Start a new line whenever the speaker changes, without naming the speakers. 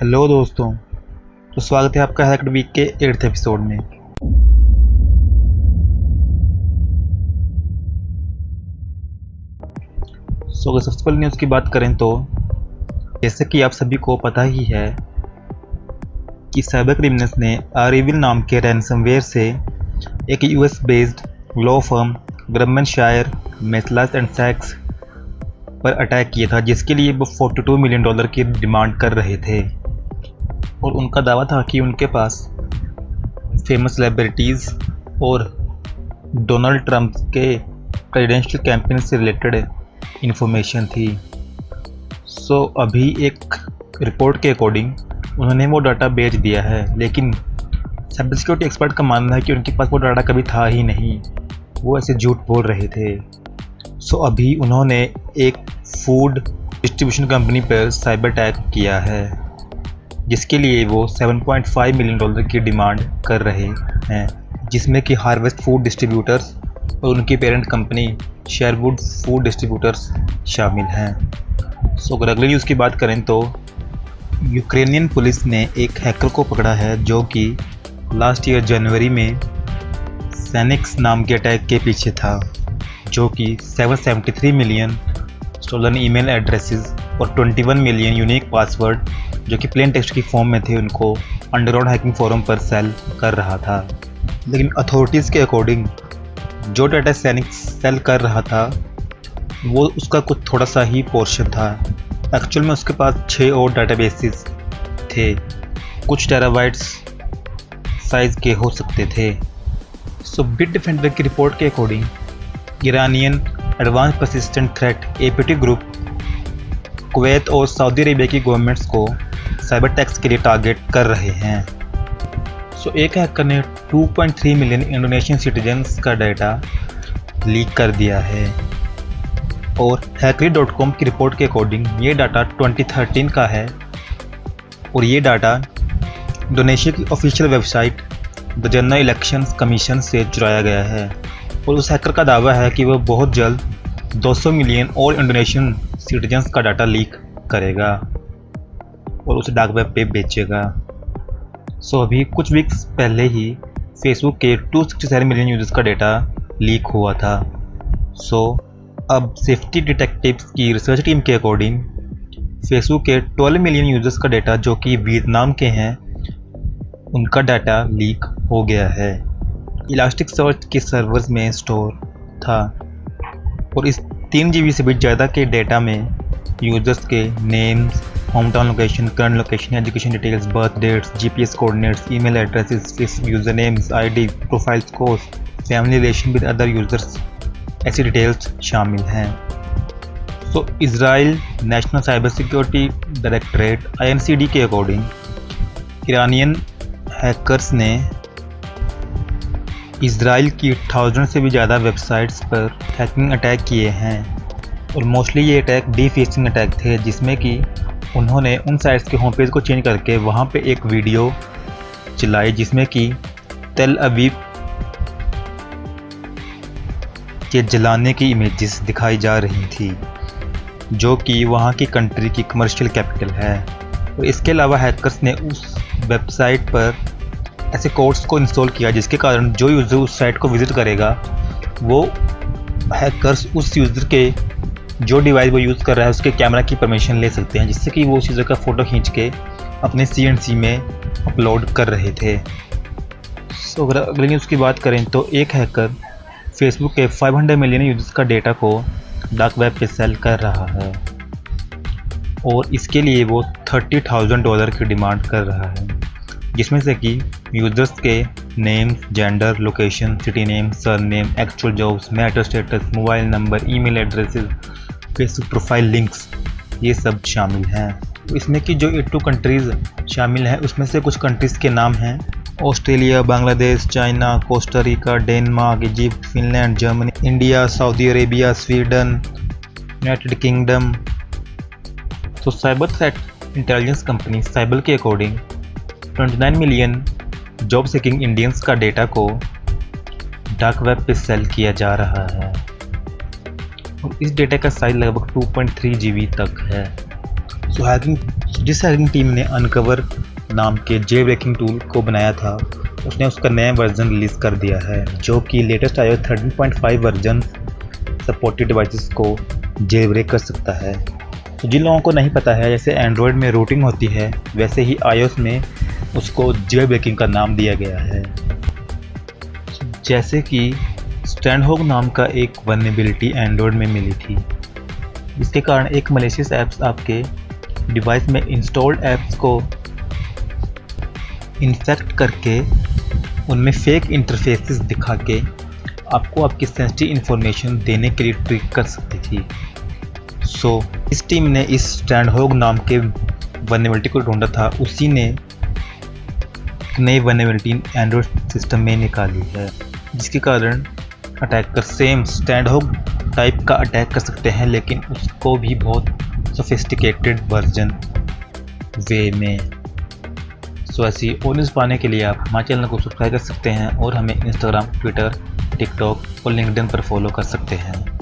Hello दोस्तों। तो स्वागत है आपका हैक्ड वीक के 8th एपिसोड में। अगर सबसे पहले न्यूज़ की बात करें तो जैसे कि आप सभी को पता ही है कि साइबर क्रिमिनल्स ने आरएविल नाम के रैनसमवेयर से एक US based law firm Grubman Shire Meiselas and Sacks पर अटैक किया था, जिसके लिए वो $42 मिलियन की डिमांड कर रहे थे। और उनका दावा था कि उनके पास फेमस सेलिब्रिटीज़ और डोनाल्ड ट्रंप के प्रेसिडेंशियल कैंपेन से रिलेटेड इन्फॉर्मेशन थी। अभी एक रिपोर्ट के अकॉर्डिंग उन्होंने वो डाटा बेच दिया है, लेकिन साइबर सिक्योरिटी एक्सपर्ट का मानना है कि उनके पास वो डाटा कभी था ही नहीं, वो ऐसे झूठ बोल रहे थे। अभी उन्होंने एक फूड डिस्ट्रीब्यूशन कंपनी पर साइबर अटैक किया है, जिसके लिए वो $7.5 मिलियन की डिमांड कर रहे हैं, जिसमें कि हार्वेस्ट फूड डिस्ट्रीब्यूटर्स और उनकी parent company Sherwood food distributors शामिल हैं। अगर अगले न्यूज़ की बात करें तो यूक्रेनियन पुलिस ने एक हैकर को पकड़ा है जो कि लास्ट ईयर जनवरी में सैनिक्स नाम के अटैक के पीछे था, जो कि 773 मिलियन स्टोलन ईमेल एड्रेसेस और 21 मिलियन यूनिक पासवर्ड जो कि प्लेन टेक्स्ट की फॉर्म में थे उनको अंडरग्राउंड हैकिंग फोरम पर सेल कर रहा था। लेकिन अथॉरिटीज़ के अकॉर्डिंग जो डाटा सैनिक सेल कर रहा था वो उसका कुछ थोड़ा सा ही पोर्शन था। एक्चुअल में उसके पास 6 और डाटाबेसेस थे, कुछ टेराबाइट्स साइज़ के हो सकते थे। बिट डिफेंडर की रिपोर्ट के according Iranian advance persistent threat APT group Kuwait और सऊदी अरेबिया की गवर्नमेंट्स को साइबर टैक्स के लिए टारगेट कर रहे हैं। एक हैकर ने 2.3 मिलियन इंडोनेशियन सिटीजन्स का डाटा लीक कर दिया है। और हैकरी.com की रिपोर्ट के अकॉर्डिंग ये डाटा 2013 का है और ये डाटा इंडोनेशिया की official website the general elections commission से चुराया गया है। और उस हैकर का दावा है कि वह बहुत जल्द 200 मिलियन और इंडोनेशियन सिटीजन्स का डाटा लीक करेगा और उसे डार्क वेब पे बेचेगा। अभी कुछ वीक्स पहले ही फेसबुक के 267 मिलियन यूजर्स का डाटा लीक हुआ था। अब सेफ्टी डिटेक्टिव्स की रिसर्च टीम के अकॉर्डिंग फेसबुक के 12 मिलियन यूजर्स का डाटा जो कि वियतनाम के हैं उनका डाटा लीक हो गया है। इलास्टिक सर्च के सर्वर्स में स्टोर था और इस 3 GB से भी ज़्यादा के डेटा में यूजर्स के names, home town location, current location, education details, birth dates, GPS coordinates, email addresses, Facebook user names, ID, profile scores, family relation with other users, ऐसी डिटेल्स शामिल हैं। Israel national cyber security directorate INCD के according Iranian hackers ने Israel की 1000 से भी ज़्यादा websites पर हैकिंग अटैक किए हैं और मोस्टली ये अटैक डीफेसिंग अटैक थे, जिसमें कि उन्होंने उन साइट्स के होम पेज को चेंज करके वहाँ पे एक वीडियो चलाई जिसमें कि तेल अवीव के जलाने की इमेजेस दिखाई जा रही थी, जो कि वहाँ की कंट्री की कमर्शियल कैपिटल है। और इसके अलावा हैकर्स ने उस वेबसाइट पर ऐसे कोड्स को इंस्टॉल किया जिसके कारण जो यूज़र उस साइट को विज़िट करेगा वो हैकर्स उस यूज़र के जो डिवाइस वो यूज़ कर रहा है उसके कैमरा की परमिशन ले सकते हैं, जिससे कि वो उस यूज़र का फ़ोटो खींच के अपने CNC में अपलोड कर रहे थे। अगर अगली न्यूज़ की बात करें तो एक हैकर फेसबुक के 500 मिलियन यूजर्स का डेटा को डार्क वेब पे सेल कर रहा है और इसके लिए वो $30,000 की डिमांड कर रहा है, जिसमें से कि यूजर्स के name, gender, location, city name, surname, actual jobs, matter status, mobile number, email addresses, Facebook profile links, ये सब शामिल हैं। इसमें कि जो 82 कंट्रीज़ शामिल हैं उसमें से कुछ कंट्रीज़ के नाम हैं Australia, Bangladesh, China, Costa Rica, Denmark, Egypt, Finland, Germany, India, Saudi Arabia, Sweden, United Kingdom. Cyber threat intelligence company cyber के according 29 million job seeking Indians का डेटा को डार्क वेब पे सेल किया जा रहा है और इस डेटा का साइज लगभग 2.3 GB तक है। हैकिंग जिस हैकिंग टीम ने अनकवर नाम के जेल ब्रेकिंग टूल को बनाया था, उसने उसका नया वर्जन रिलीज़ कर दिया है, जो कि latest iOS 13.5 version supported devices को जेल ब्रेक कर सकता है। तो जिन लोगों को नहीं पता है, जैसे एंड्रॉयड में रूटिंग होती है, वैसे ही iOS में उसको जेल ब्रेकिंग का नाम दिया गया है। जैसे कि स्टैंडहोग नाम का एक वल्नरेबिलिटी एंड्रॉयड में मिली थी, जिसके कारण एक मलेशियस ऐप्स आपके डिवाइस में इंस्टॉल्ड ऐप्स को इन्फेक्ट करके उनमें फेक इंटरफेसेस दिखा के आपको आपकी सेंसिटिव इंफॉर्मेशन देने के लिए ट्रिक कर सकती थी। इस टीम ने इस स्टैंडहोग नाम के वल्नरेबिलिटी को ढूंढा था, उसी ने एक नई वल्नरेबिलिटी एंड्रॉयड सिस्टम में निकाली है, जिसके कारण अटैकर सेम स्टैंडहोग टाइप का अटैक कर सकते हैं, लेकिन उसको भी बहुत सोफिस्टिकेटेड वर्जन वे में। ऐसी और न्यूज़ पाने के लिए आप हमारे चैनल को सब्सक्राइब कर सकते हैं और हमें इंस्टाग्राम, ट्विटर, टिकटॉक और लिंक्डइन पर फॉलो कर सकते हैं।